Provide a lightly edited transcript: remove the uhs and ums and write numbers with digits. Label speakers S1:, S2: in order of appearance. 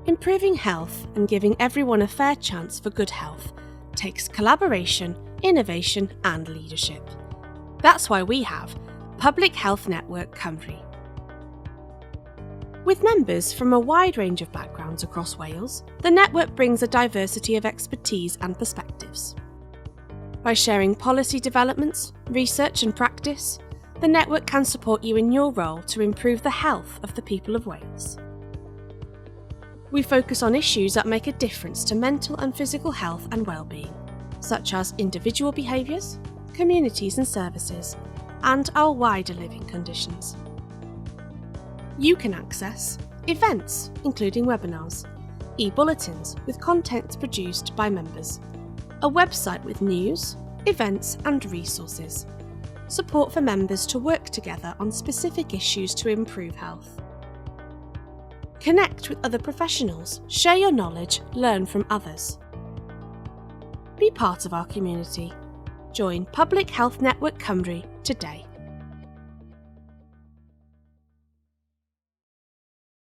S1: Improving health and giving everyone a fair chance for good health takes collaboration, innovation and leadership. That's why we have Public Health Network Cymru. With members from a wide range of backgrounds across Wales, the network brings a diversity of expertise and perspectives. By sharing policy developments, research and practice, the network can support you in your role to improve the health of the people of Wales. We focus on issues that make a difference to mental and physical health and well-being, such as individual behaviours, communities and services, and our wider living conditions. You can access events, including webinars, e-bulletins with content produced by members, a website with news, events and resources, support for members to work together on specific issues to improve health. Connect with other professionals, share your knowledge, learn from others. Be part of our community. Join Public Health Network Cymru today.